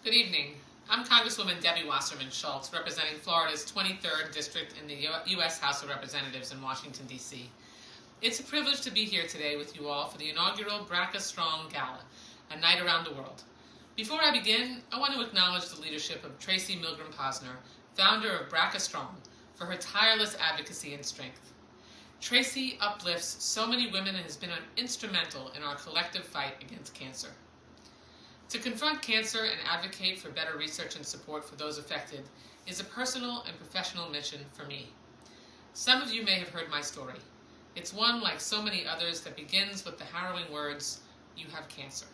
Good evening. I'm Congresswoman Debbie Wasserman Schults, representing Florida's 23rd District in the U.S. House of Representatives in Washington, D.C. It's a privilege to be here today with you all for the inaugural BRCA Strong Gala, a night around the world. Before I begin, I want to acknowledge the leadership of Tracy Milgram-Posner, founder of BRCA Strong, for her tireless advocacy and strength. Tracy uplifts so many women and has been instrumental in our collective fight against cancer. To confront cancer and advocate for better research and support for those affected is a personal and professional mission for me. Some of you may have heard my story. It's one, like so many others, that begins with the harrowing words, "You have cancer."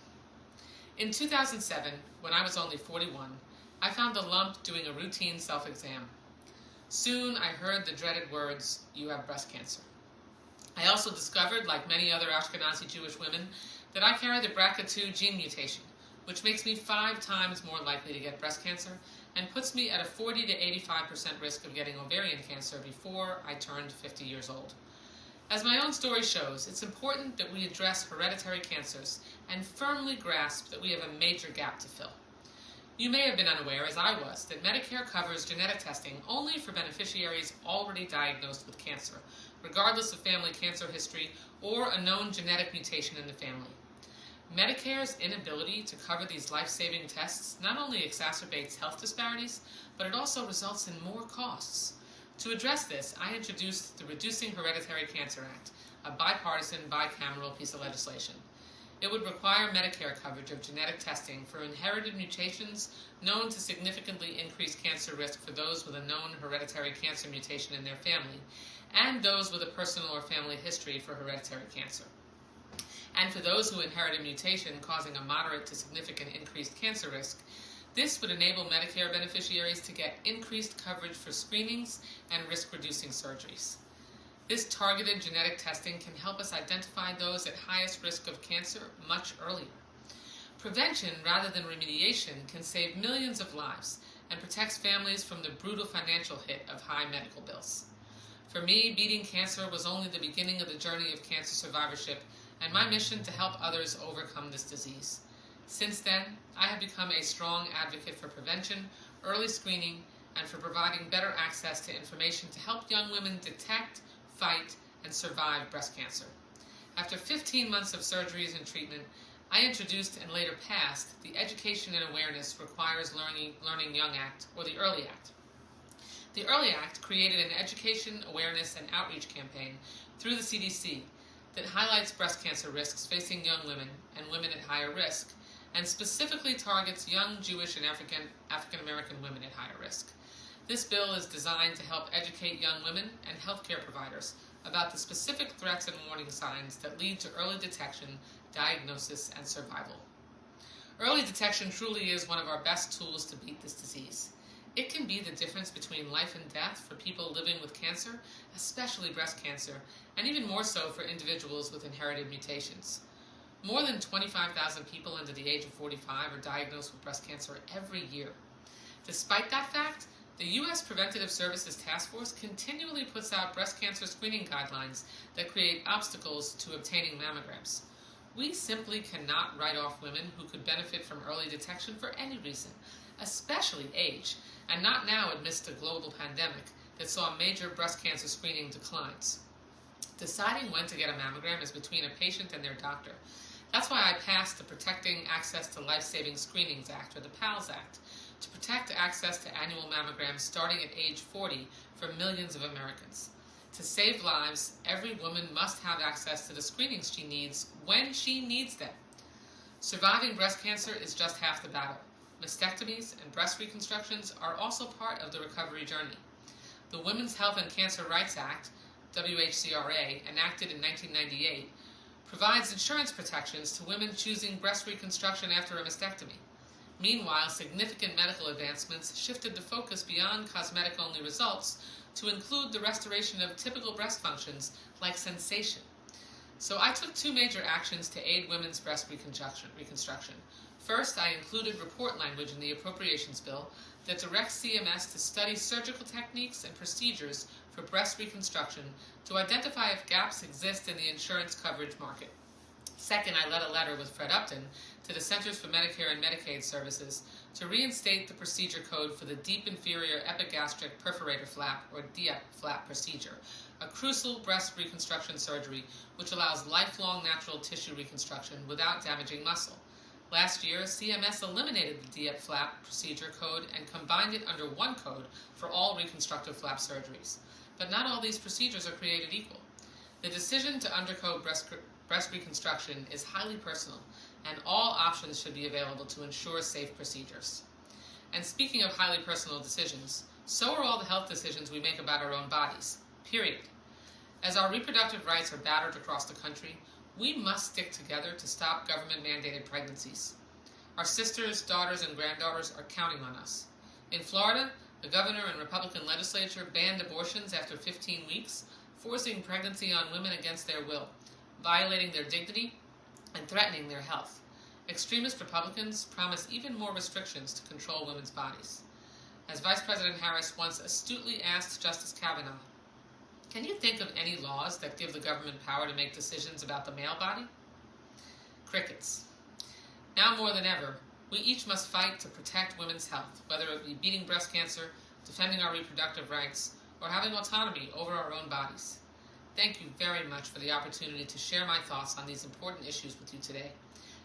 In 2007, when I was only 41, I found a lump doing a routine self-exam. Soon I heard the dreaded words, "You have breast cancer." I also discovered, like many other Ashkenazi Jewish women, that I carry the BRCA2 gene mutation, which makes me 5 times more likely to get breast cancer and puts me at a 40 to 85% risk of getting ovarian cancer before I turned 50 years old. As my own story shows, it's important that we address hereditary cancers and firmly grasp that we have a major gap to fill. You may have been unaware, as I was, that Medicare covers genetic testing only for beneficiaries already diagnosed with cancer, regardless of family cancer history or a known genetic mutation in the family. Medicare's inability to cover these life-saving tests not only exacerbates health disparities, but it also results in more costs. To address this, I introduced the Reducing Hereditary Cancer Act, a bipartisan, bicameral piece of legislation. It would require Medicare coverage of genetic testing for inherited mutations known to significantly increase cancer risk for those with a known hereditary cancer mutation in their family, and those with a personal or family history for hereditary cancer. And for those who inherit a mutation causing a moderate to significant increased cancer risk, this would enable Medicare beneficiaries to get increased coverage for screenings and risk-reducing surgeries. This targeted genetic testing can help us identify those at highest risk of cancer much earlier. Prevention rather than remediation can save millions of lives and protects families from the brutal financial hit of high medical bills. For me, beating cancer was only the beginning of the journey of cancer survivorship and my mission to help others overcome this disease. Since then, I have become a strong advocate for prevention, early screening, and for providing better access to information to help young women detect, fight, and survive breast cancer. After 15 months of surgeries and treatment, I introduced and later passed the Education and Awareness Requires Learning Young Act, or the EARLY Act. The EARLY Act created an education, awareness, and outreach campaign through the CDC that highlights breast cancer risks facing young women and women at higher risk, and specifically targets young Jewish and African-American women at higher risk. This bill is designed to help educate young women and healthcare providers about the specific threats and warning signs that lead to early detection, diagnosis, and survival. Early detection truly is one of our best tools to beat this disease. It can be the difference between life and death for people living with cancer, especially breast cancer, and even more so for individuals with inherited mutations. More than 25,000 people under the age of 45 are diagnosed with breast cancer every year. Despite that fact, the U.S. Preventative Services Task Force continually puts out breast cancer screening guidelines that create obstacles to obtaining mammograms. We simply cannot write off women who could benefit from early detection for any reason, especially age, and not now amidst a global pandemic that saw major breast cancer screening declines. Deciding when to get a mammogram is between a patient and their doctor. That's why I passed the Protecting Access to Life-Saving Screenings Act, or the PALS Act, to protect access to annual mammograms starting at age 40 for millions of Americans. To save lives, every woman must have access to the screenings she needs when she needs them. Surviving breast cancer is just half the battle. Mastectomies and breast reconstructions are also part of the recovery journey. The Women's Health and Cancer Rights Act, WHCRA, enacted in 1998, provides insurance protections to women choosing breast reconstruction after a mastectomy. Meanwhile, significant medical advancements shifted the focus beyond cosmetic-only results to include the restoration of typical breast functions like sensation. So I took 2 major actions to aid women's breast reconstruction. First, I included report language in the appropriations bill that directs CMS to study surgical techniques and procedures for breast reconstruction to identify if gaps exist in the insurance coverage market. Second, I led a letter with Fred Upton to the Centers for Medicare and Medicaid Services to reinstate the procedure code for the deep inferior epigastric perforator flap, or DIEP flap procedure, a crucial breast reconstruction surgery which allows lifelong natural tissue reconstruction without damaging muscle. Last year, CMS eliminated the DIEP flap procedure code and combined it under one code for all reconstructive flap surgeries. But not all these procedures are created equal. The decision to undergo breast reconstruction is highly personal, and all options should be available to ensure safe procedures. And speaking of highly personal decisions, so are all the health decisions we make about our own bodies, period. As our reproductive rights are battered across the country, we must stick together to stop government-mandated pregnancies. Our sisters, daughters, and granddaughters are counting on us. In Florida, the governor and Republican legislature banned abortions after 15 weeks, forcing pregnancy on women against their will, violating their dignity, and threatening their health. Extremist Republicans promise even more restrictions to control women's bodies. As Vice President Harris once astutely asked Justice Kavanaugh, "Can you think of any laws that give the government power to make decisions about the male body?" Crickets. Now more than ever, we each must fight to protect women's health, whether it be beating breast cancer, defending our reproductive rights, or having autonomy over our own bodies. Thank you very much for the opportunity to share my thoughts on these important issues with you today.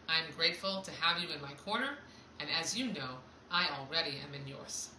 I am grateful to have you in my corner, and as you know, I already am in yours.